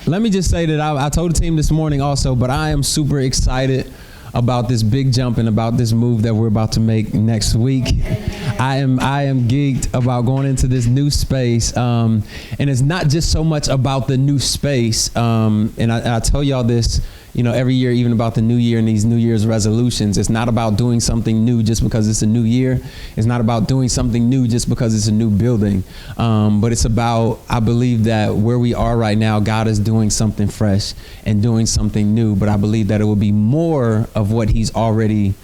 Let me just say that I told the team this morning also, but I am super excited about this big jump and about this move that we're about to make next week. I am geeked about going into this new space, and it's not just so much about the new space. And I tell y'all this, every year, even about the new year and these New Year's resolutions. It's not about doing something new just because it's a new year. It's not about doing something new just because it's a new building. But it's about, I believe that where we are right now, God is doing something fresh and doing something new. But I believe that it will be more of what he's already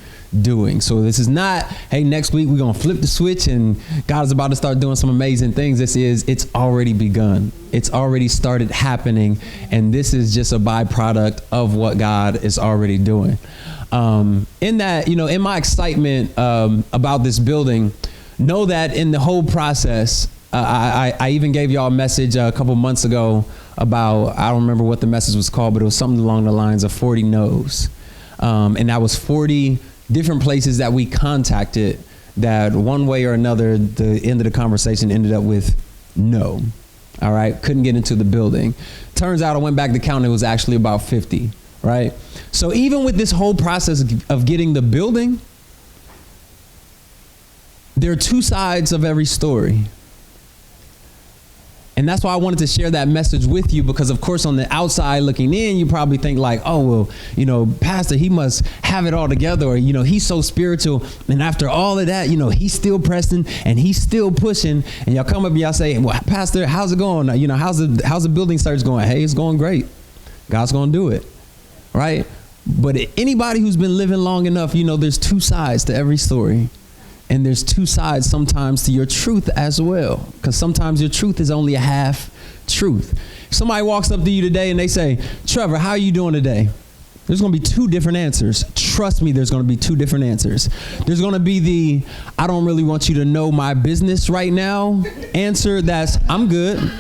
doing. So this is not, hey, next week we're going to flip the switch and God is about to start doing some amazing things. It's already begun. It's already started happening. And this is just a byproduct of what God is already doing. In that, in my excitement about this building, know that in the whole process, I even gave y'all a message a couple months ago about, I don't remember what the message was called, but it was something along the lines of 40 no's. And that was 40 different places that we contacted that one way or another, the end of the conversation ended up with no. All right. Couldn't get into the building. Turns out I went back to count. It was actually about 50. Right. So even with this whole process of getting the building, there are two sides of every story. And that's why I wanted to share that message with you, because of course on the outside looking in, you probably think like, oh, well, Pastor, he must have it all together, or, he's so spiritual. And after all of that, he's still pressing and he's still pushing. And y'all come up and y'all say, well, Pastor, how's it going? How's the building search going? Hey, it's going great. God's going to do it. Right. But anybody who's been living long enough, there's two sides to every story. And there's two sides sometimes to your truth as well, because sometimes your truth is only a half truth. Somebody walks up to you today and they say, Trevor, how are you doing today? There's going to be two different answers. Trust me, there's going to be two different answers. There's going to be the, I don't really want you to know my business right now answer. That's, I'm good.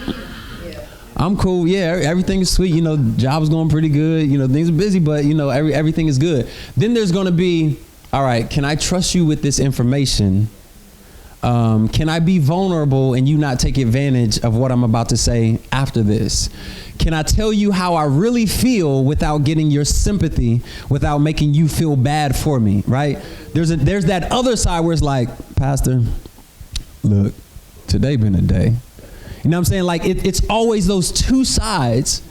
I'm cool. Yeah, everything is sweet. Job's going pretty good. Things are busy, but everything is good. Then there's going to be, all right, can I trust you with this information? Can I be vulnerable and you not take advantage of what I'm about to say after this? Can I tell you how I really feel without getting your sympathy, without making you feel bad for me, right? There's that other side where it's like, Pastor, look, today been a day. You know what I'm saying? Like it's always those two sides,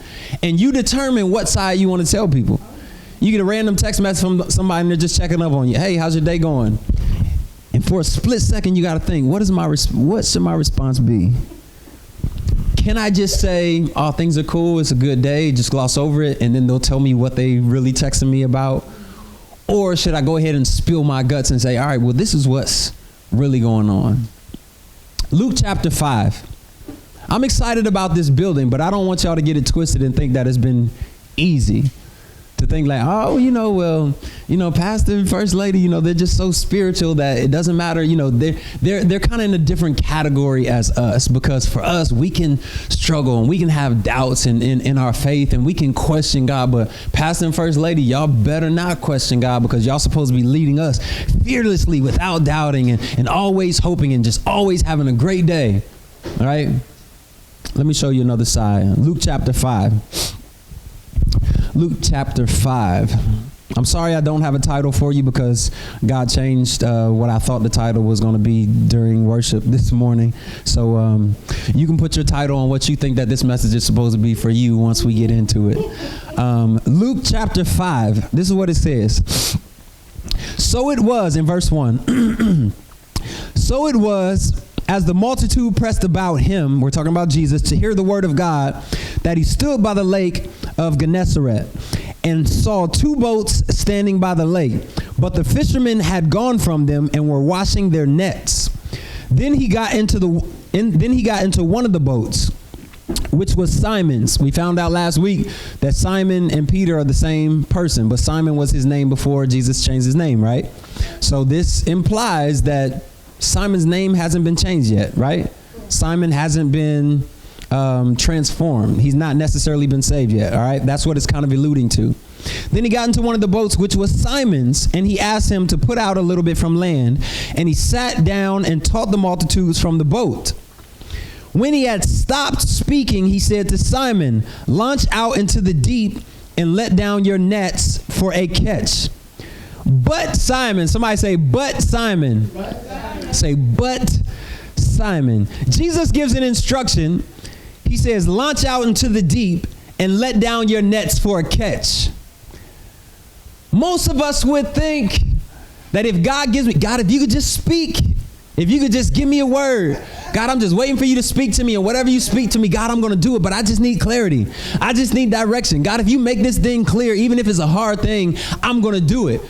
and you determine what side you want to tell people. You get a random text message from somebody and they're just checking up on you. Hey, how's your day going? And for a split second, you got to think, what should my response be? Can I just say, oh, things are cool, it's a good day, just gloss over it, and then they'll tell me what they really texted me about? Or should I go ahead and spill my guts and say, all right, well, this is what's really going on? Luke chapter 5. I'm excited about this building, but I don't want y'all to get it twisted and think that it's been easy. To think like, oh, Pastor, First Lady, they're just so spiritual that it doesn't matter. They're kind of in a different category as us, because for us, we can struggle and we can have doubts in our faith and we can question God. But Pastor and First Lady, y'all better not question God, because y'all supposed to be leading us fearlessly without doubting and always hoping and just always having a great day. All right. Let me show you another side. Luke chapter 5. Luke chapter 5. I'm sorry I don't have a title for you, because God changed what I thought the title was going to be during worship this morning. So you can put your title on what you think that this message is supposed to be for you once we get into it. Luke chapter 5. This is what it says. So it was, in verse 1. So it was, as the multitude pressed about him, we're talking about Jesus, to hear the word of God, that he stood by the lake of Gennesaret and saw two boats standing by the lake, but the fishermen had gone from them and were washing their nets. Then he got into one of the boats, which was Simon's. We found out last week that Simon and Peter are the same person, but Simon was his name before Jesus changed his name, right? So this implies that Simon's name hasn't been changed yet, right? Simon hasn't been transformed. He's not necessarily been saved yet, all right? That's what it's kind of alluding to. Then he got into one of the boats, which was Simon's, and he asked him to put out a little bit from land, and he sat down and taught the multitudes from the boat. When he had stopped speaking, he said to Simon, launch out into the deep and let down your nets for a catch. But Simon, somebody say, but Simon. But Simon. Say, but Simon. Jesus gives an instruction. He says, launch out into the deep and let down your nets for a catch. Most of us would think that if God gives me, God, if you could just speak, if you could just give me a word, God, I'm just waiting for you to speak to me, and whatever you speak to me, God, I'm going to do it, but I just need clarity. I just need direction. God, if you make this thing clear, even if it's a hard thing, I'm going to do it.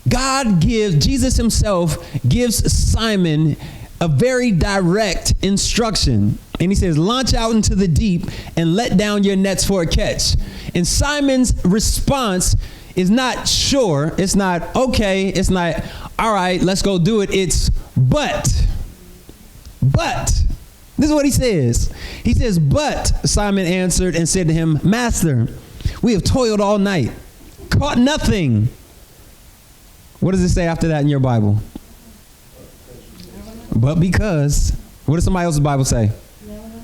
Jesus himself gives Simon a very direct instruction. And he says, launch out into the deep and let down your nets for a catch. And Simon's response is not sure. It's not okay. It's not, all right, let's go do it. It's but. This is what he says. He says, but Simon answered and said to him, Master, we have toiled all night, caught nothing. What does it say after that in your Bible? But because. What does somebody else's Bible say?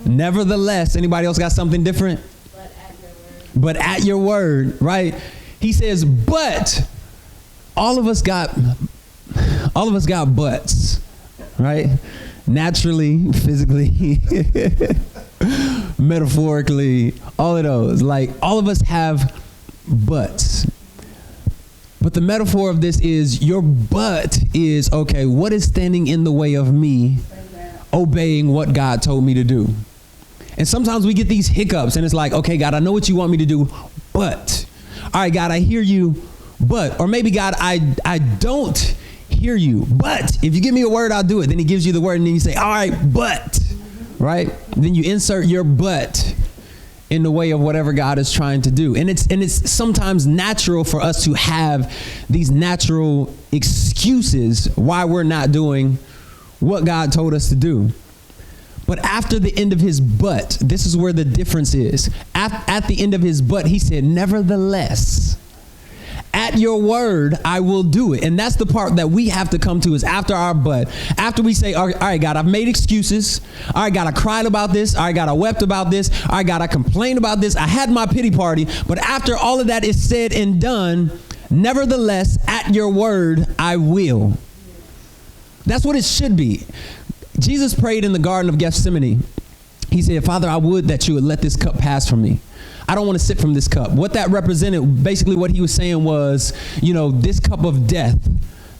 Nevertheless. Anybody else got something different? But at your word, right? He says, but all of us got butts, right? Naturally, physically, metaphorically, all of those. Like, all of us have butts. But the metaphor of this is your butt is, okay, what is standing in the way of me obeying what God told me to do? And sometimes we get these hiccups and it's like, okay, God, I know what you want me to do, but, all right, God, I hear you, but, or maybe God, I don't hear you, but if you give me a word, I'll do it. Then he gives you the word and then you say, all right, but, right? Then you insert your but in the way of whatever God is trying to do. And it's sometimes natural for us to have these natural excuses why we're not doing what God told us to do. But after the end of his but, this is where the difference is. At the end of his but, he said, nevertheless, at your word, I will do it. And that's the part that we have to come to, is after our but. After we say, all right, God, I've made excuses. All right, God, I cried about this. All right, God, I wept about this. All right, God, I complained about this. I had my pity party. But after all of that is said and done, nevertheless, at your word, I will. That's what it should be. Jesus prayed in the Garden of Gethsemane. He said, Father, I would that you would let this cup pass from me. I don't want to sip from this cup. What that represented, basically what he was saying was, this cup of death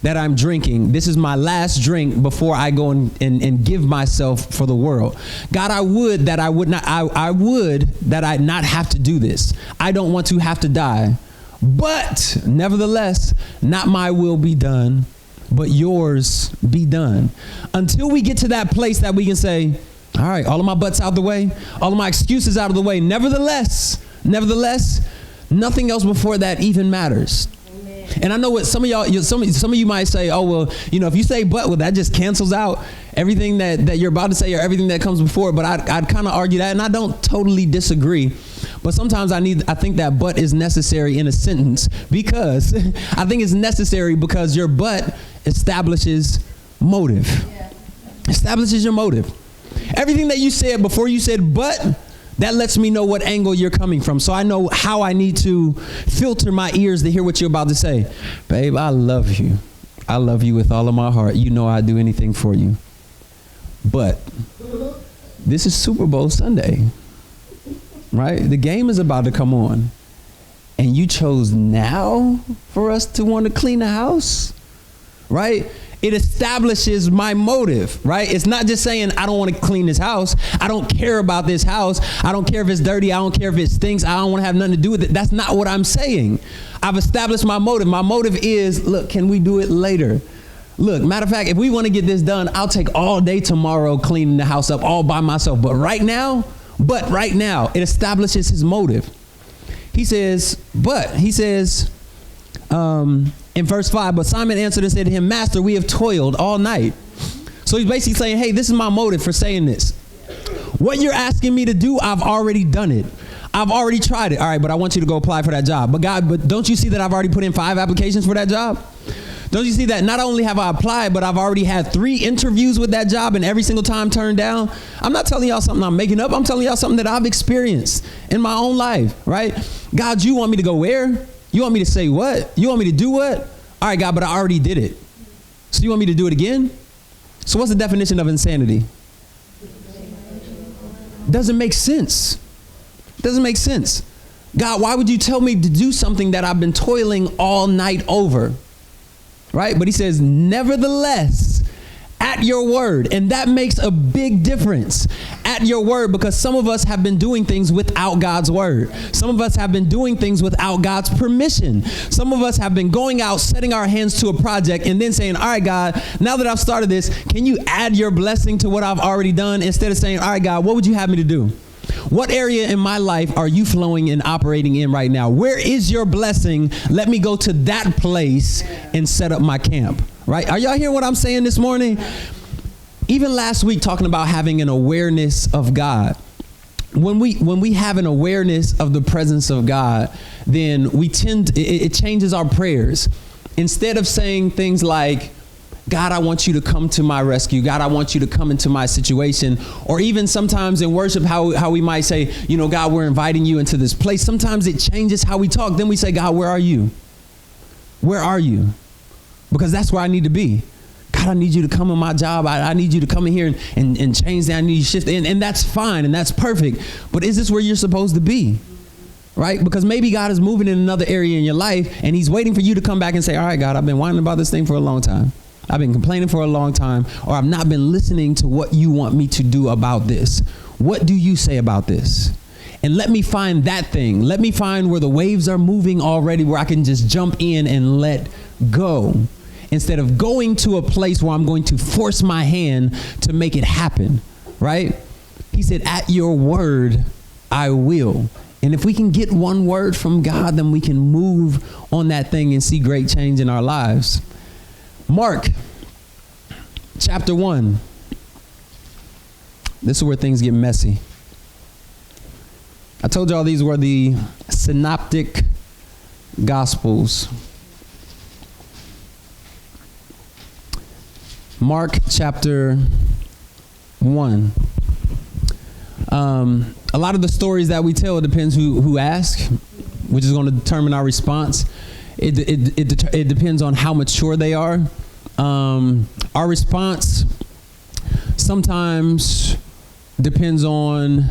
that I'm drinking, this is my last drink before I go and give myself for the world. God, I would that I not have to do this. I don't want to have to die. But nevertheless, not my will be done, but yours be done. Until we get to that place that we can say, all right, all of my butts out the way, all of my excuses out of the way. Nevertheless, nothing else before that even matters. Amen. And I know what some of you might say, oh, well, if you say but, well, that just cancels out everything that you're about to say or everything that comes before. But I'd kind of argue that, and I don't totally disagree. But sometimes I think that but is necessary in a sentence, because I think it's necessary because your but establishes motive. Yeah. Establishes your motive. Everything that you said before you said but, that lets me know what angle you're coming from. So I know how I need to filter my ears to hear what you're about to say. Babe, I love you. I love you with all of my heart. You know I'd do anything for you. But this is Super Bowl Sunday, right? The game is about to come on. And you chose now for us to want to clean the house, right? It establishes my motive, right? It's not just saying, I don't want to clean this house. I don't care about this house. I don't care if it's dirty. I don't care if it stinks. I don't want to have nothing to do with it. That's not what I'm saying. I've established my motive. My motive is, look, can we do it later? Look, matter of fact, if we want to get this done, I'll take all day tomorrow cleaning the house up all by myself. But right now, it establishes his motive. He says, in verse 5, but Simon answered and said to him, Master, we have toiled all night. So he's basically saying, hey, this is my motive for saying this. What you're asking me to do, I've already done it. I've already tried it. All right, but I want you to go apply for that job. But God, don't you see that I've already put in 5 applications for that job? Don't you see that not only have I applied, but I've already had 3 interviews with that job and every single time turned down? I'm not telling y'all something I'm making up. I'm telling y'all something that I've experienced in my own life, right? God, you want me to go where? You want me to say what? You want me to do what? All right, God, but I already did it. So you want me to do it again? So what's the definition of insanity? Doesn't make sense. Doesn't make sense. God, why would you tell me to do something that I've been toiling all night over? Right? But he says, nevertheless, at your word. And that makes a big difference. At your word, because some of us have been doing things without God's word. Some of us have been doing things without God's permission. Some of us have been going out, setting our hands to a project and then saying, all right, God, now that I've started this, can you add your blessing to what I've already done? Instead of saying, all right, God, what would you have me to do? What area in my life are you flowing and operating in right now? Where is your blessing? Let me go to that place and set up my camp, right? Are y'all hearing what I'm saying this morning? Even last week, talking about having an awareness of God. When we have an awareness of the presence of God, then it changes our prayers. Instead of saying things like, God, I want you to come to my rescue. God, I want you to come into my situation. Or even sometimes in worship, how we might say, you know, God, we're inviting you into this place. Sometimes it changes how we talk. Then we say, God, where are you? Where are you? Because that's where I need to be. God, I need you to come in my job. I need you to come in here and change that. I need you to shift. And that's fine and that's perfect. But is this where you're supposed to be? Right? Because maybe God is moving in another area in your life and he's waiting for you to come back and say, all right, God, I've been whining about this thing for a long time. I've been complaining for a long time, or I've not been listening to what you want me to do about this. What do you say about this? And let me find that thing. Let me find where the waves are moving already, where I can just jump in and let go. Instead of going to a place where I'm going to force my hand to make it happen, right? He said, at your word, I will. And if we can get one word from God, then we can move on that thing and see great change in our lives. Mark chapter 1. This is where things get messy. I told y'all these were the synoptic gospels. Mark chapter 1. A lot of the stories that we tell, it depends who asks, which is going to determine our response. It depends on how mature they are. Our response sometimes depends on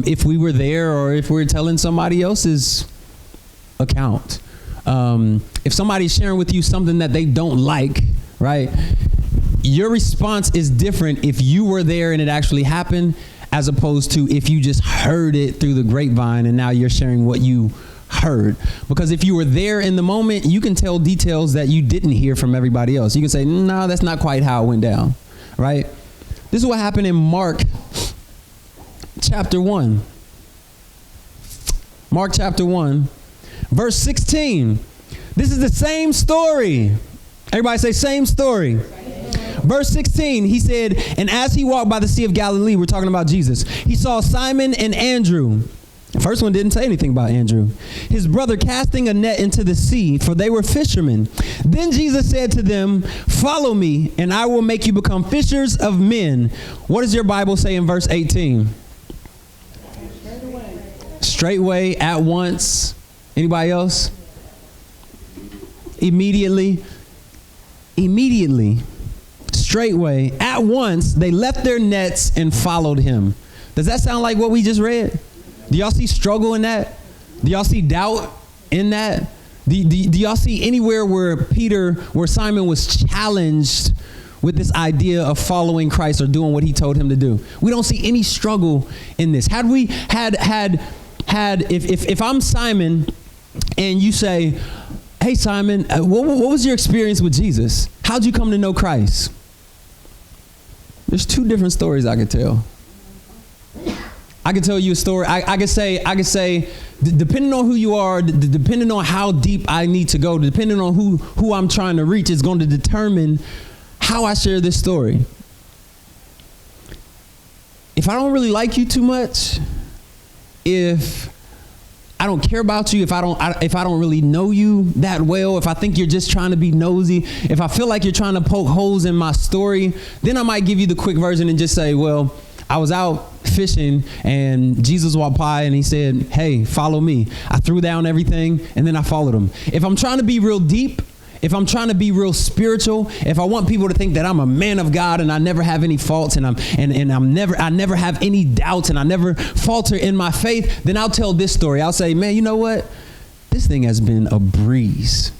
if we were there or if we're telling somebody else's account. If somebody's sharing with you something that they don't like, right? Your response is different if you were there and it actually happened, as opposed to if you just heard it through the grapevine and now you're sharing what you heard. Because if you were there in the moment, you can tell details that you didn't hear from everybody else. You can say, no, that's not quite how it went down, right? This is what happened in Mark chapter 1. Mark chapter 1, verse 16. This is the same story. Everybody say same story. Verse 16, he said, and as he walked by the Sea of Galilee, we're talking about Jesus, he saw Simon and Andrew. The first one didn't say anything about Andrew. His brother casting a net into the sea, for they were fishermen. Then Jesus said to them, follow me, and I will make you become fishers of men. What does your Bible say in verse 18? Straightway, at once. Anybody else? Immediately. Immediately. Straightway, at once, they left their nets and followed him. Does that sound like what we just read? Do y'all see struggle in that? Do y'all see doubt in that? Do y'all see anywhere where Simon was challenged with this idea of following Christ or doing what he told him to do? We don't see any struggle in this. Had we if I'm Simon and you say, hey Simon, what was your experience with Jesus? How'd you come to know Christ? There's 2 different stories I could tell. I could tell you a story. I could say, depending on who you are, depending on how deep I need to go, depending on who I'm trying to reach, is going to determine how I share this story. If I don't really like you too much, if I don't care about you, if I don't really know you that well, if I think you're just trying to be nosy, if I feel like you're trying to poke holes in my story, then I might give you the quick version and just say, well, I was out fishing and Jesus walked by and he said, hey, follow me. I threw down everything and then I followed him. If I'm trying to be real deep, if I'm trying to be real spiritual, if I want people to think that I'm a man of God and I never have any faults and I never have any doubts and I never falter in my faith, then I'll tell this story. I'll say, man, you know what? This thing has been a breeze.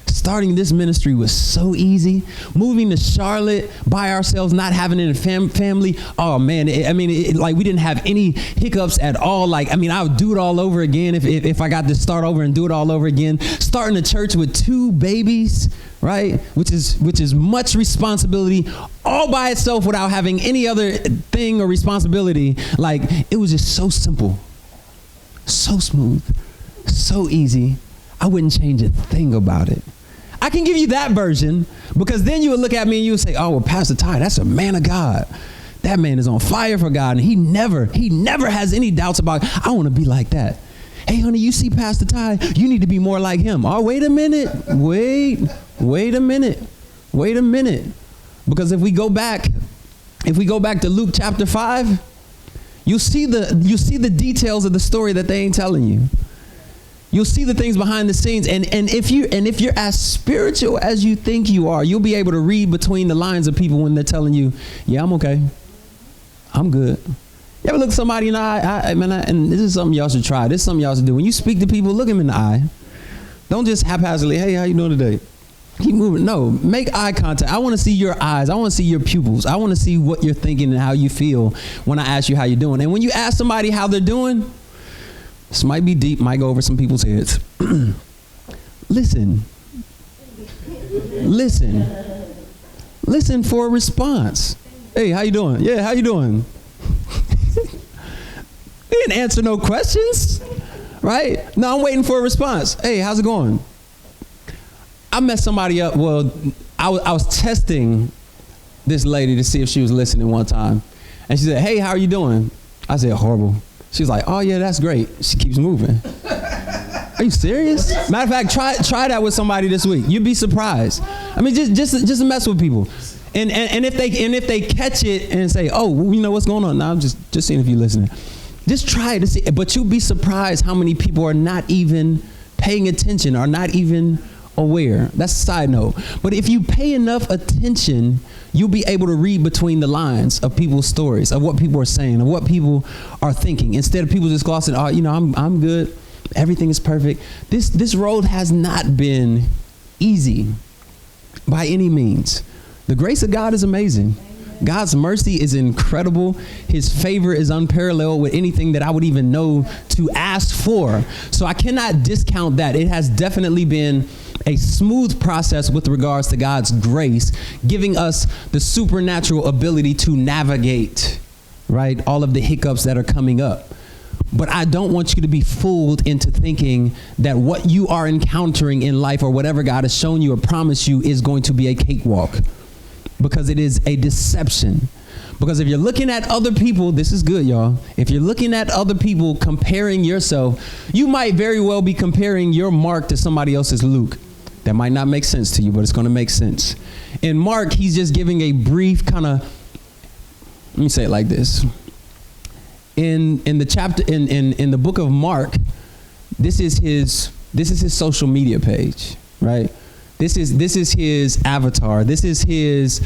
Starting this ministry was so easy. Moving to Charlotte by ourselves, not having a family. Oh man, like we didn't have any hiccups at all. Like, I would do it all over again if I got to start over and do it all over again. Starting a church with 2 babies, right? Which is much responsibility all by itself without having any other thing or responsibility. Like, it was just so simple, so smooth, so easy. I wouldn't change a thing about it. I can give you that version, because then you would look at me and you would say, oh, well, Pastor Ty, that's a man of God. That man is on fire for God, and he never has any doubts about, I want to be like that. Hey, honey, you see Pastor Ty, you need to be more like him. Oh, wait a minute. Wait a minute. Because if we go back to Luke chapter 5, you see the details of the story that they ain't telling you. You'll see the things behind the scenes, and if you're as spiritual as you think you are, you'll be able to read between the lines of people when they're telling you, yeah, I'm okay, I'm good. You ever look somebody in the eye? And this is something y'all should try. This is something y'all should do. When you speak to people, look them in the eye. Don't just haphazardly, hey, how you doing today? Keep moving. No, make eye contact. I want to see your eyes. I want to see your pupils. I want to see what you're thinking and how you feel when I ask you how you're doing. And when you ask somebody how they're doing, this might be deep, might go over some people's heads. Listen for a response. Hey, how you doing? Yeah, how you doing? They didn't answer no questions, right? No, I'm waiting for a response. Hey, how's it going? I met somebody up. Well, I was testing this lady to see if she was listening one time. And she said, hey, how are you doing? I said, horrible. She's like, oh yeah, that's great. She keeps moving. Are you serious? Matter of fact, try that with somebody this week. You'd be surprised. Just mess with people. And if they catch it and say, oh, well, you know what's going on? Now I'm just seeing if you're listening. Just try it to see. But you'll be surprised how many people are not even paying attention, are not even aware. That's a side note. But if you pay enough attention, you'll be able to read between the lines of people's stories, of what people are saying, of what people are thinking. Instead of people just glossing, oh, I'm good. Everything is perfect. This road has not been easy by any means. The grace of God is amazing. God's mercy is incredible. His favor is unparalleled with anything that I would even know to ask for. So I cannot discount that. It has definitely been a smooth process with regards to God's grace, giving us the supernatural ability to navigate, right, all of the hiccups that are coming up. But I don't want you to be fooled into thinking that what you are encountering in life or whatever God has shown you or promised you is going to be a cakewalk, because it is a deception. Because if you're looking at other people, this is good, y'all. If you're looking at other people comparing yourself, you might very well be comparing your Mark to somebody else's Luke. That might not make sense to you, but it's going to make sense. In Mark, he's just giving a brief kind of, let me say it like this. In the chapter, in the book of Mark, this is his social media page, right? This is his avatar. This is his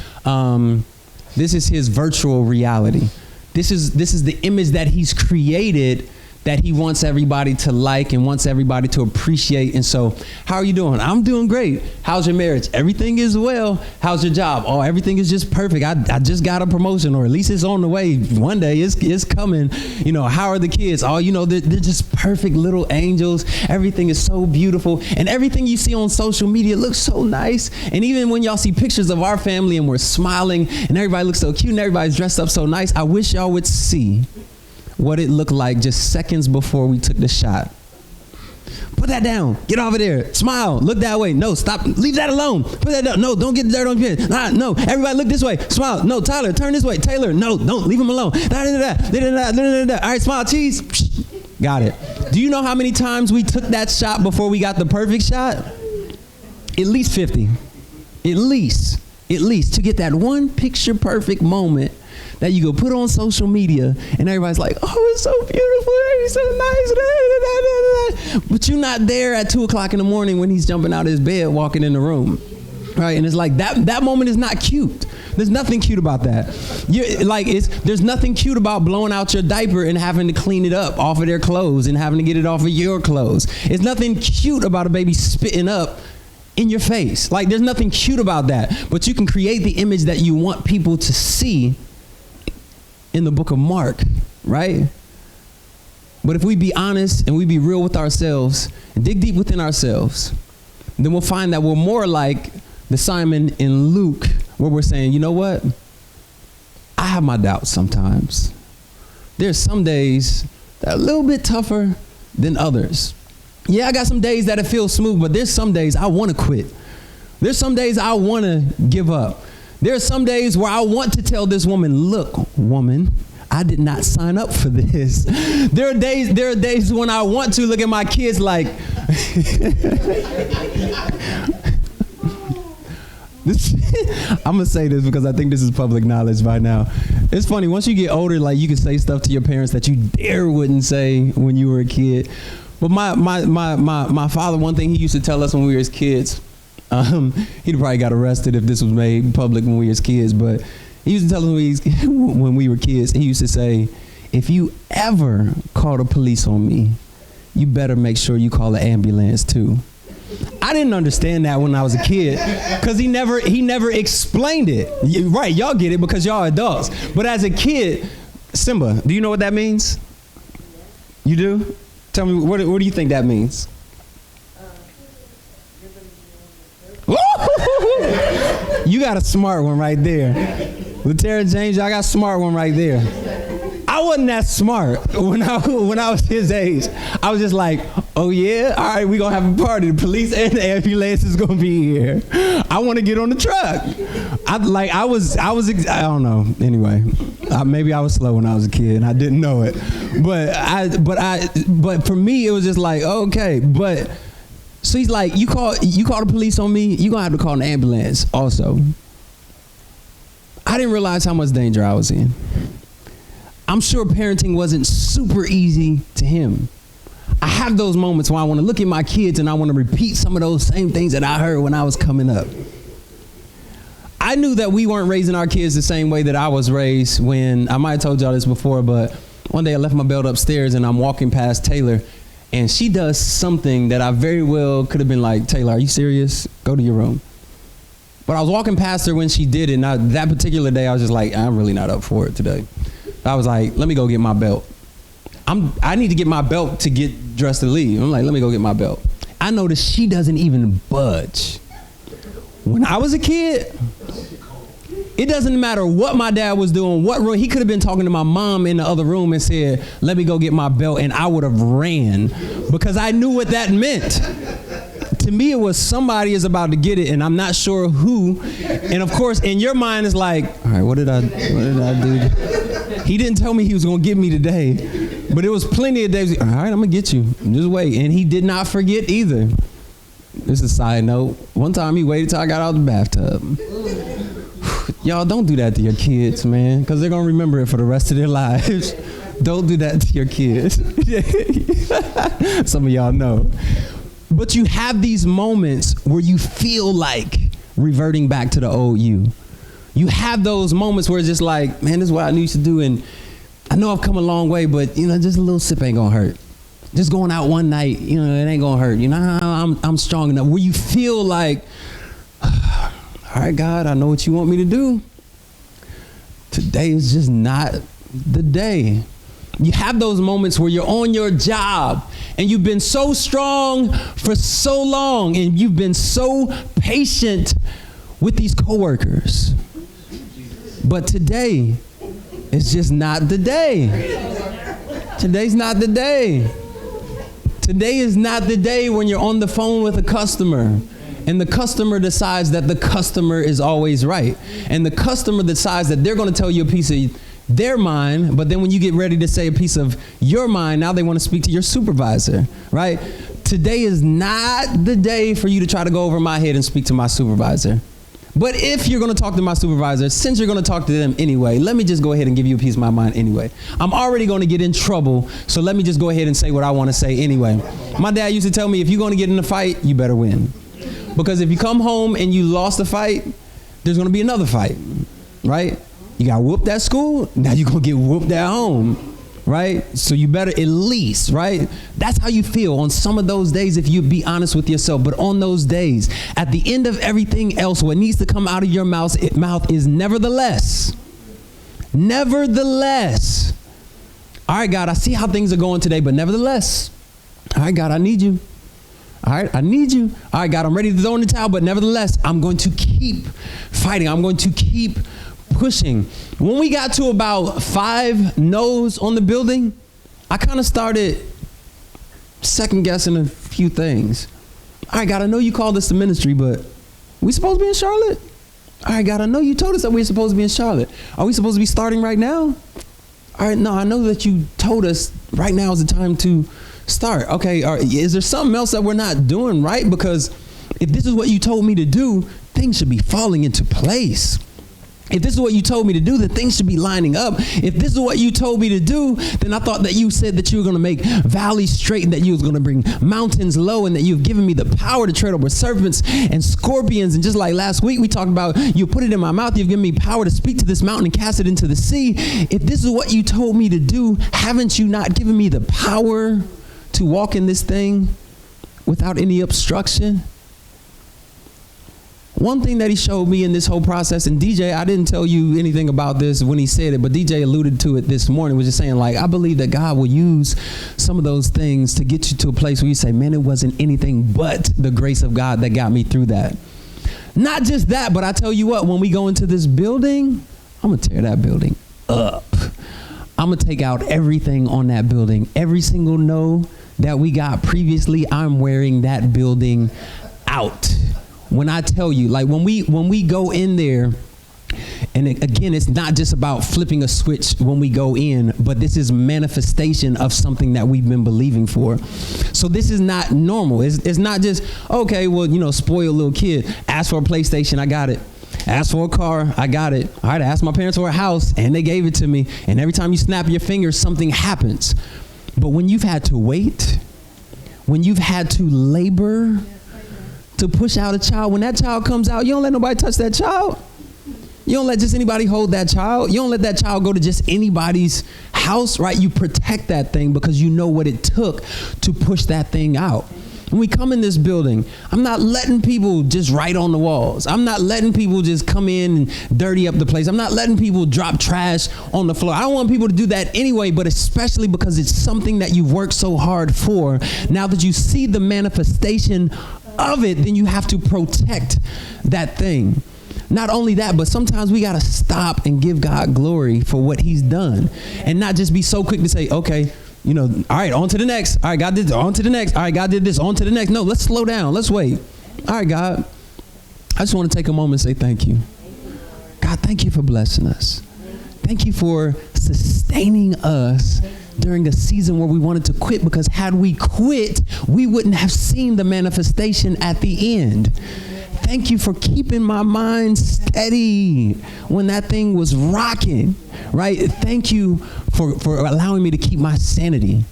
virtual reality. This is the image that he's created, that he wants everybody to like and wants everybody to appreciate. And so, how are you doing? I'm doing great. How's your marriage? Everything is well. How's your job? Oh, everything is just perfect. I just got a promotion, or at least it's on the way. One day it's coming. How are the kids? Oh, they're just perfect little angels. Everything is so beautiful. And everything you see on social media looks so nice. And even when y'all see pictures of our family and we're smiling and everybody looks so cute and everybody's dressed up so nice, I wish y'all would see what it looked like just seconds before we took the shot. Put that down. Get off of there. Smile. Look that way. No, stop. Leave that alone. Put that down. No, don't get dirt on your head. No, everybody look this way. Smile. No, Tyler, turn this way. Taylor, no, don't leave him alone. All right, smile, cheese. Got it. Do you know how many times we took that shot before we got the perfect shot? At least 50. At least to get that one picture perfect moment that you go put on social media and everybody's like, oh, it's so beautiful, it's so nice. But you're not there at 2 o'clock in the morning when he's jumping out of his bed, walking in the room. Right? And it's like that moment is not cute. There's nothing cute about that. There's nothing cute about blowing out your diaper and having to clean it up off of their clothes and having to get it off of your clothes. It's nothing cute about a baby spitting up in your face. Like, there's nothing cute about that. But you can create the image that you want people to see in the book of Mark, right? But if we be honest and we be real with ourselves and dig deep within ourselves, then we'll find that we're more like the Simon in Luke, where we're saying, you know what? I have my doubts sometimes. There's some days that are a little bit tougher than others. Yeah, I got some days that it feels smooth, but there's some days I want to quit. There's some days I want to give up. There's some days where I want to tell this woman, look, woman, I did not sign up for this. There are days when I want to look at my kids like, I'm gonna say this because I think this is public knowledge by now. It's funny, once you get older, like, you can say stuff to your parents that you dare wouldn't say when you were a kid. But my father, one thing he used to tell us when we were as kids, he'd probably got arrested if this was made public when we were as kids, but he used to tell us when we were kids, he used to say, if you ever call the police on me, you better make sure you call the ambulance too. I didn't understand that when I was a kid because he never explained it. Right, y'all get it because y'all adults. But as a kid, Simba, do you know what that means? You do? Tell me, what do you think that means? You got a smart one right there. Latera James, y'all got a smart one right there. I wasn't that smart when I was his age. I was just like, oh yeah, all right, we gonna have a party. The police and the ambulance is gonna be here. I want to get on the truck. I don't know. Anyway, maybe I was slow when I was a kid and I didn't know it. But for me, it was just like, okay. But so he's like, you call the police on me, you gonna have to call an ambulance also. I didn't realize how much danger I was in. I'm sure parenting wasn't super easy to him. I have those moments where I want to look at my kids and I want to repeat some of those same things that I heard when I was coming up. I knew that we weren't raising our kids the same way that I was raised when, I might have told y'all this before, but one day I left my belt upstairs and I'm walking past Taylor and she does something that I very well could have been like, Taylor, are you serious? Go to your room. But I was walking past her when she did it, and that particular day I was just like, I'm really not up for it today. I was like, let me go get my belt. I need to get my belt to get dressed to leave. I'm like, let me go get my belt. I noticed she doesn't even budge. When I was a kid, it doesn't matter what my dad was doing, what room. He could have been talking to my mom in the other room and said, let me go get my belt, and I would have ran because I knew what that meant. To me, it was somebody is about to get it, and I'm not sure who. And of course, in your mind, it's like, all right, what did I do? He didn't tell me he was going to get me today, but it was plenty of days. All right, I'm going to get you. Just wait. And he did not forget either. This is a side note. One time he waited till I got out of the bathtub. Y'all, don't do that to your kids, man, because they're going to remember it for the rest of their lives. Don't do that to your kids. Some of y'all know. But you have these moments where you feel like reverting back to the old you. You have those moments where it's just like, man, this is what I used to do. And I know I've come a long way, but, just a little sip ain't going to hurt. Just going out one night, it ain't going to hurt. I'm strong enough. Where you feel like, all right, God, I know what you want me to do. Today is just not the day. You have those moments where you're on your job and you've been so strong for so long and you've been so patient with these coworkers. But today is just not the day. Today's not the day. Today is not the day when you're on the phone with a customer and the customer decides that the customer is always right. And the customer decides that they're going to tell you a piece of their mind, but then when you get ready to say a piece of your mind, now they want to speak to your supervisor, right? Today is not the day for you to try to go over my head and speak to my supervisor. But if you're going to talk to my supervisor, since you're going to talk to them anyway, let me just go ahead and give you a piece of my mind anyway. I'm already going to get in trouble, so let me just go ahead and say what I want to say anyway. My dad used to tell me, if you're going to get in a fight, you better win. Because if you come home and you lost a fight, there's going to be another fight, right? You got whooped at school, now you're going to get whooped at home, right? So you better at least, right? That's how you feel on some of those days if you be honest with yourself. But on those days, at the end of everything else, what needs to come out of your mouth is nevertheless. Nevertheless. All right, God, I see how things are going today, but nevertheless. All right, God, I need you. All right, I need you. All right, God, I'm ready to throw in the towel, but nevertheless, I'm going to keep fighting. I'm going to keep pushing. When we got to about 5 no's on the building, I kind of started second guessing a few things. All right, God, I know you called us to ministry, but we supposed to be in Charlotte? All right, God, I know you told us that we're supposed to be in Charlotte. Are we supposed to be starting right now? All right, no, I know that you told us right now is the time to start. Okay, is there something else that we're not doing right? Because if this is what you told me to do, things should be falling into place. If this is what you told me to do, then things should be lining up. If this is what you told me to do, then I thought that you said that you were going to make valleys straight and that you was going to bring mountains low and that you've given me the power to tread over serpents and scorpions. And just like last week, we talked about you put it in my mouth. You've given me power to speak to this mountain and cast it into the sea. If this is what you told me to do, haven't you not given me the power to walk in this thing without any obstruction? One thing that he showed me in this whole process, and DJ, I didn't tell you anything about this when he said it, but DJ alluded to it this morning, was just saying, like, I believe that God will use some of those things to get you to a place where you say, man, it wasn't anything but the grace of God that got me through that. Not just that, but I tell you what, when we go into this building, I'm going to tear that building up. I'm going to take out everything on that building. Every single no that we got previously, I'm wearing that building out. When I tell you, like when we go in there, and again, it's not just about flipping a switch when we go in, but this is manifestation of something that we've been believing for. So this is not normal. It's not just, okay, well, you know, spoil a little kid. Ask for a PlayStation, I got it. Ask for a car, I got it. All right, I asked my parents for a house, and they gave it to me. And every time you snap your fingers, something happens. But when you've had to wait, when you've had to labor to push out a child, when that child comes out, you don't let nobody touch that child. You don't let just anybody hold that child. You don't let that child go to just anybody's house, right? You protect that thing because you know what it took to push that thing out. When we come in this building, I'm not letting people just write on the walls. I'm not letting people just come in and dirty up the place. I'm not letting people drop trash on the floor. I don't want people to do that anyway, but especially because it's something that you've worked so hard for. Now that you see the manifestation of it, then you have to protect that thing. Not only that, but sometimes we got to stop and give God glory for what he's done and not just be so quick to say, okay, you know, all right, on to the next. All right, God did this, on to the next. All right, God did this, on to the next. No, let's slow down. Let's wait. All right, God, I just want to take a moment and say thank you. God, thank you for blessing us. Thank you for sustaining us during a season where we wanted to quit, because had we quit, we wouldn't have seen the manifestation at the end. Thank you for keeping my mind steady when that thing was rocking, right? Thank you for allowing me to keep my sanity,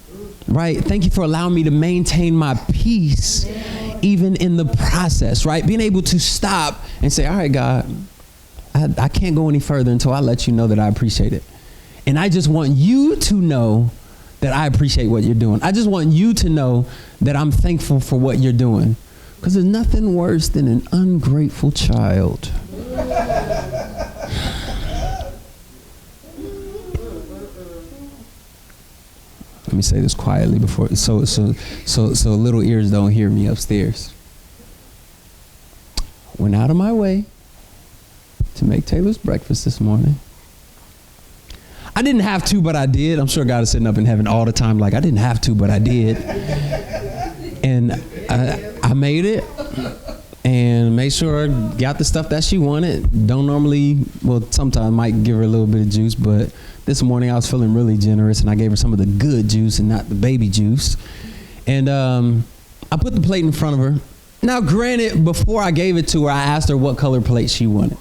right? Thank you for allowing me to maintain my peace even in the process, right? Being able to stop and say, all right, God, I can't go any further until I let you know that I appreciate it. And I just want you to know that I appreciate what you're doing. I just want you to know that I'm thankful for what you're doing. Because there's nothing worse than an ungrateful child. Let me say this quietly before, so little ears don't hear me upstairs. Went out of my way to make Taylor's breakfast this morning. I didn't have to, but I did. I'm sure God is sitting up in heaven all the time like, I didn't have to, but I did. And I made it. and made sure I got the stuff that she wanted. Don't normally, well, sometimes I might give her a little bit of juice, but this morning I was feeling really generous and I gave her some of the good juice and not the baby juice. And I put the plate in front of her. Now, granted, before I gave it to her, I asked her what color plate she wanted.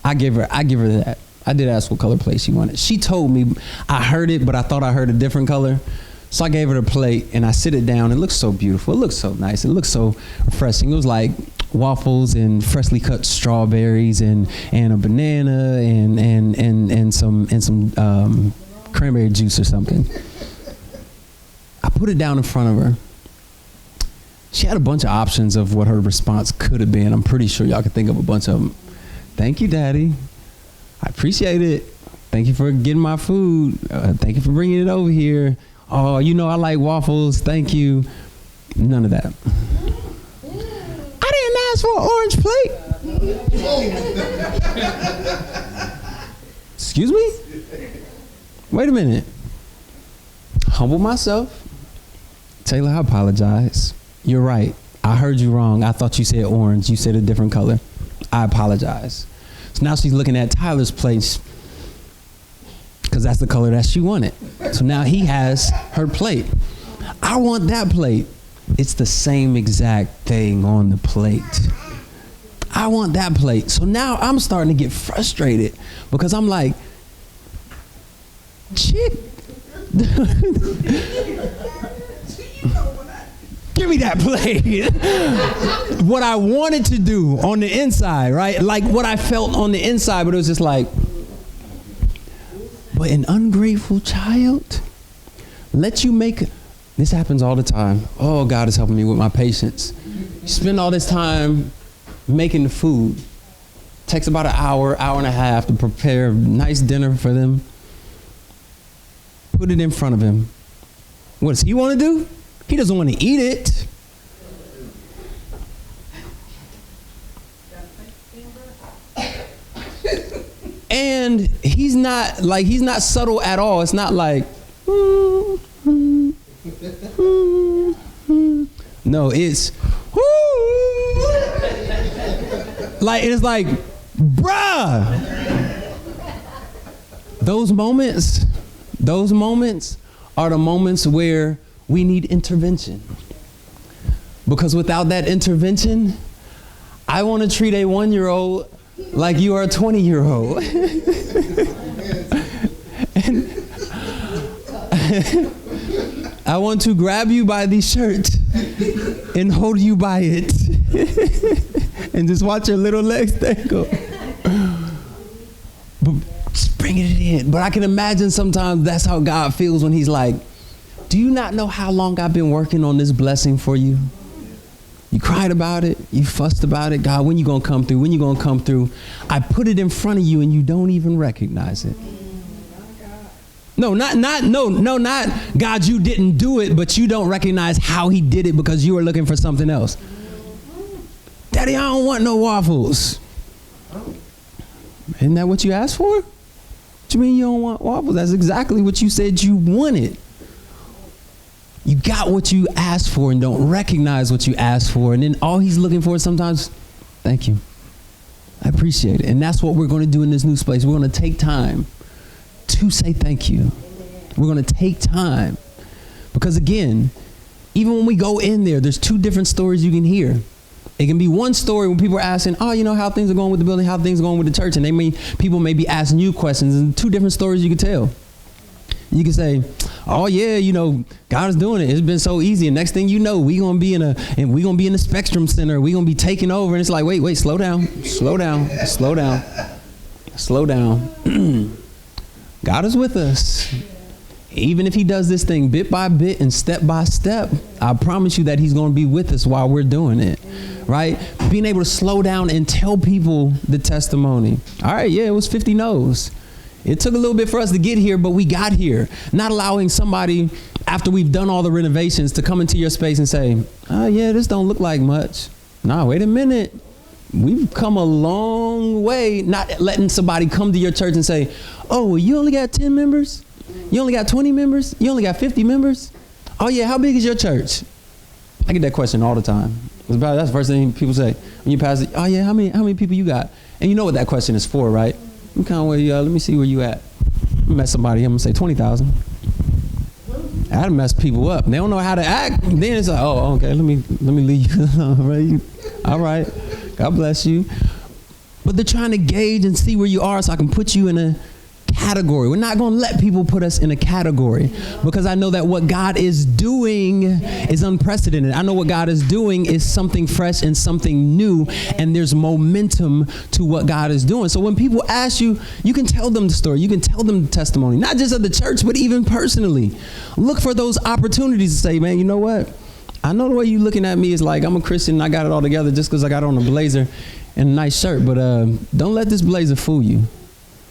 I give her that. I did ask what color plate she wanted. She told me, I heard it, but I thought I heard a different color. So I gave her the plate and I sit it down. It looks so beautiful. It looks so nice. It looks so refreshing. It was like waffles and freshly cut strawberries and a banana and some cranberry juice or something. I put it down in front of her. She had a bunch of options of what her response could have been. I'm pretty sure y'all could think of a bunch of them. Thank you, Daddy. I appreciate it. Thank you for getting my food. Thank you for bringing it over here. Oh, you know I like waffles. Thank you. None of that. I didn't ask for an orange plate. Excuse me? Wait a minute. Humble myself. Taylor, I apologize. You're right. I heard you wrong. I thought you said orange. You said a different color. I apologize. So now she's looking at Tyler's plate because that's the color that she wanted. So now he has her plate. I want that plate. It's the same exact thing on the plate. I want that plate. So now I'm starting to get frustrated because I'm like, chick. Give me that plate. What I wanted to do on the inside, right? Like what I felt on the inside, but it was just like, but an ungrateful child let you make, this happens all the time. Oh, God is helping me with my patience. You spend all this time making the food. Takes about an hour, hour and a half to prepare a nice dinner for them. Put it in front of him. What does he want to do? He doesn't want to eat it. And he's not subtle at all. It's not like, no, it's, like, it's like, bruh. Those moments are the moments where we need intervention. Because without that intervention, I want to treat a 1-year-old like you are a 20-year-old. And I want to grab you by the shirt and hold you by it and just watch your little legs dangle. But just bringing it in. But I can imagine sometimes that's how God feels when he's like, do you not know how long I've been working on this blessing for you? You cried about it. You fussed about it. God, when you gonna come through? When you gonna come through? I put it in front of you and you don't even recognize it. No, not God, you didn't do it, but you don't recognize how he did it because you were looking for something else. Daddy, I don't want no waffles. Isn't that what you asked for? What you mean you don't want waffles? That's exactly what you said you wanted. You got what you asked for and don't recognize what you asked for. And then all he's looking for is sometimes, thank you. I appreciate it. And that's what we're going to do in this new space. We're going to take time to say thank you. We're going to take time. Because again, even when we go in there, there's 2 different stories you can hear. It can be one story when people are asking, oh, you know, how things are going with the building, how things are going with the church. And people may be asking you questions, and 2 different stories you can tell. You can say, oh yeah, you know, God is doing it. It's been so easy. And next thing you know, we're gonna be in the Spectrum Center. We're gonna be taking over. And it's like, wait, slow down. God is with us. Even if he does this thing bit by bit and step by step, I promise you that he's gonna be with us while we're doing it, right? Being able to slow down and tell people the testimony. All right, yeah, it was 50 no's. It took a little bit for us to get here, but we got here. Not allowing somebody, after we've done all the renovations, to come into your space and say, oh yeah, this don't look like much. Nah, wait a minute. We've come a long way. Not letting somebody come to your church and say, oh, well, you only got 10 members? You only got 20 members? You only got 50 members? Oh yeah, how big is your church? I get that question all the time. That's the first thing people say when you pass it. Oh yeah, how many people you got? And you know what that question is for, right? I'm kind of let me see where you at. I met somebody, I'm gonna say 20,000. That'll mess people up. They don't know how to act. Then it's like, oh, okay, let me leave you alone, right? All right, God bless you. But they're trying to gauge and see where you are so I can put you in a category. We're not going to let people put us in a category, because I know that what God is doing is unprecedented. I know what God is doing is something fresh and something new, and there's momentum to what God is doing. So when people ask you, you can tell them the story. You can tell them the testimony, not just of the church, but even personally. Look for those opportunities to say, man, you know what? I know the way you looking at me is like I'm a Christian and I got it all together just because I got on a blazer and a nice shirt, but don't let this blazer fool you.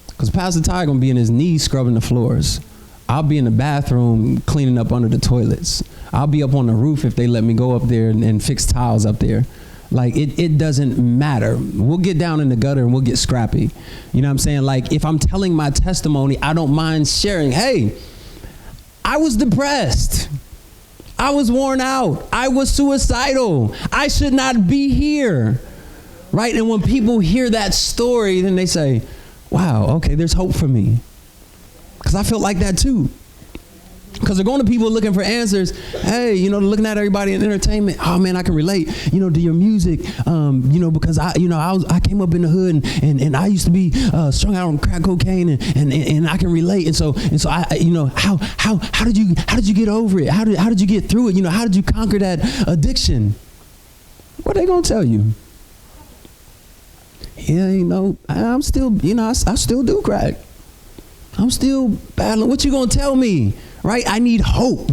Because Pastor Ty gonna be in his knees scrubbing the floors. I'll be in the bathroom cleaning up under the toilets. I'll be up on the roof if they let me go up there and fix tiles up there. Like it doesn't matter. We'll get down in the gutter and we'll get scrappy. You know what I'm saying? Like if I'm telling my testimony, I don't mind sharing. Hey, I was depressed. I was worn out. I was suicidal. I should not be here. Right? And when people hear that story, then they say, wow, okay, there's hope for me. Because I felt like that too. Because they're going to people looking for answers. Hey, looking at everybody in entertainment. Oh man, I can relate, to your music. Because I came up in the hood and I used to be strung out on crack cocaine and I can relate. And so I, how did you get over it? How did you get through it? How did you conquer that addiction? What are they going to tell you? Yeah, I'm still, I still do crack. I'm still battling. What you gonna tell me, right? I need hope.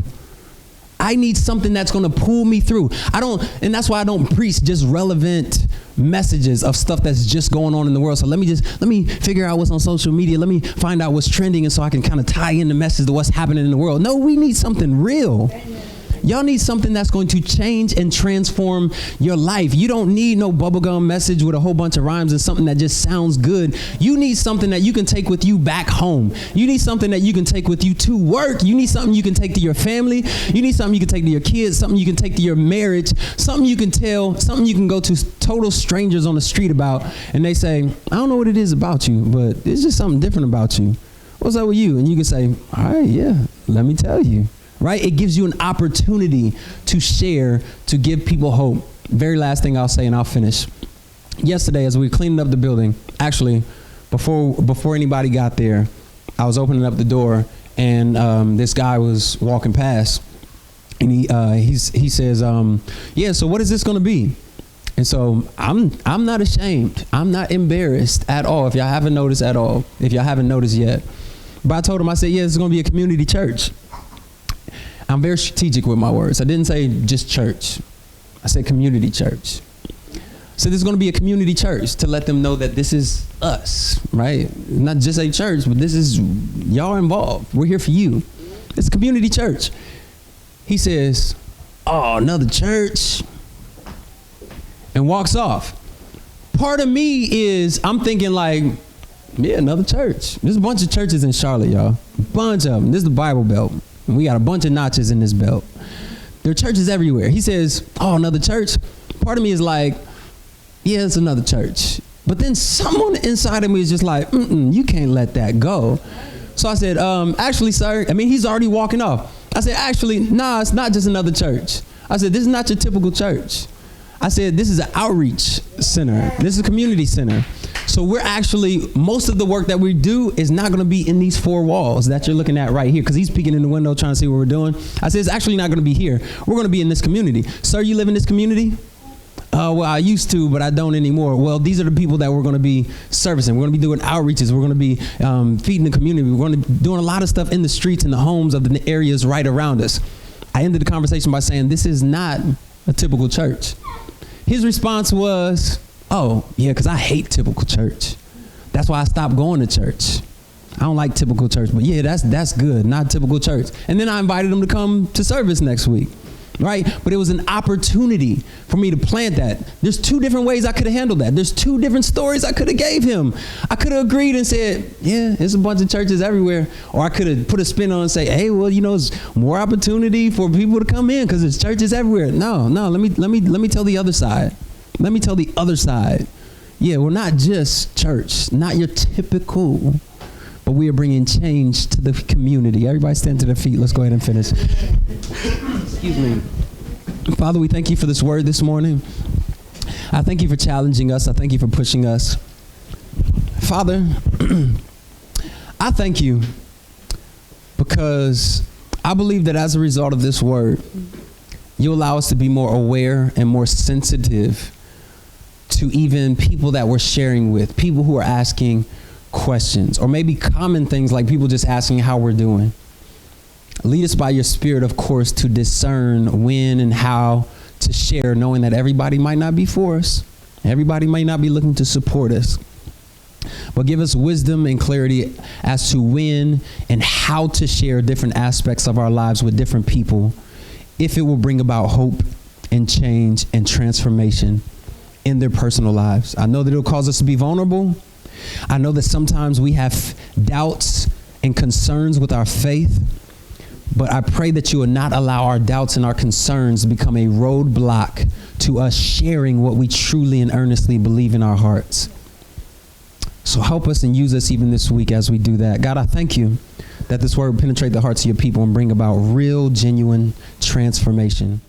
I need something that's gonna pull me through. And that's why I don't preach just relevant messages of stuff that's just going on in the world. So let me figure out what's on social media. Let me find out what's trending, and so I can kind of tie in the message to what's happening in the world. No, we need something real. Amen. Y'all need something that's going to change and transform your life. You don't need no bubblegum message with a whole bunch of rhymes and something that just sounds good. You need something that you can take with you back home. You need something that you can take with you to work. You need something you can take to your family. You need something you can take to your kids, something you can take to your marriage, something you can tell, something you can go to total strangers on the street about, and they say, I don't know what it is about you, but it's just something different about you. What's up with you? And you can say, all right, yeah, let me tell you. Right? It gives you an opportunity to share, to give people hope. Very last thing I'll say, and I'll finish. Yesterday, as we were cleaning up the building, actually, before anybody got there, I was opening up the door, and this guy was walking past, and he says, yeah, so what is this going to be? And so I'm not ashamed. I'm not embarrassed at all, if y'all haven't noticed at all, if y'all haven't noticed yet. But I told him, I said, yeah, it's going to be a community church. I'm very strategic with my words. I didn't say just church. I said community church. So this is going to be a community church to let them know that this is us, right? Not just a church, but this is y'all involved. We're here for you. It's a community church. He says, oh, another church, and walks off. Part of me is, I'm thinking like, yeah, another church. There's a bunch of churches in Charlotte, y'all. A bunch of them. This is the Bible Belt. We got a bunch of notches in this belt. There are churches everywhere. He says, oh, another church. Part of me is like, yeah, it's another church. But then someone inside of me is just like, you can't let that go. So I said, actually, sir, he's already walking off. I said, actually, nah, it's not just another church. I said, this is not your typical church. I said, this is an outreach center. This is a community center. So we're actually, most of the work that we do is not going to be in these four walls that you're looking at right here, because he's peeking in the window trying to see what we're doing. I said, it's actually not going to be here. We're going to be in this community. Sir, you live in this community? Well, I used to, but I don't anymore. Well, these are the people that we're going to be servicing. We're going to be doing outreaches. We're going to be feeding the community. We're going to be doing a lot of stuff in the streets and the homes of the areas right around us. I ended the conversation by saying, this is not a typical church. His response was, oh, yeah, because I hate typical church. That's why I stopped going to church. I don't like typical church, but yeah, that's good, not typical church. And then I invited him to come to service next week. right? But it was an opportunity for me to plant that. There's two different ways I could have handled that. There's two different stories I could have gave him. I could have agreed and said, yeah, there's a bunch of churches everywhere. Or I could have put a spin on and say, hey, well, it's more opportunity for people to come in because there's churches everywhere. No, let me tell the other side. Let me tell the other side. Yeah, we're not just church, not your typical, but we are bringing change to the community. Everybody stand to their feet. Let's go ahead and finish. Excuse me. Father, we thank you for this word this morning. I thank you for challenging us. I thank you for pushing us. Father, I thank you because I believe that as a result of this word, you allow us to be more aware and more sensitive to even people that we're sharing with, people who are asking questions, or maybe common things like people just asking how we're doing. Lead us by your Spirit, of course, to discern when and how to share, knowing that everybody might not be for us. Everybody might not be looking to support us. But give us wisdom and clarity as to when and how to share different aspects of our lives with different people, if it will bring about hope and change and transformation in their personal lives. I know that it'll cause us to be vulnerable. I know that sometimes we have doubts and concerns with our faith. But I pray that you will not allow our doubts and our concerns to become a roadblock to us sharing what we truly and earnestly believe in our hearts. So help us and use us even this week as we do that. God, I thank you that this word will penetrate the hearts of your people and bring about real, genuine transformation.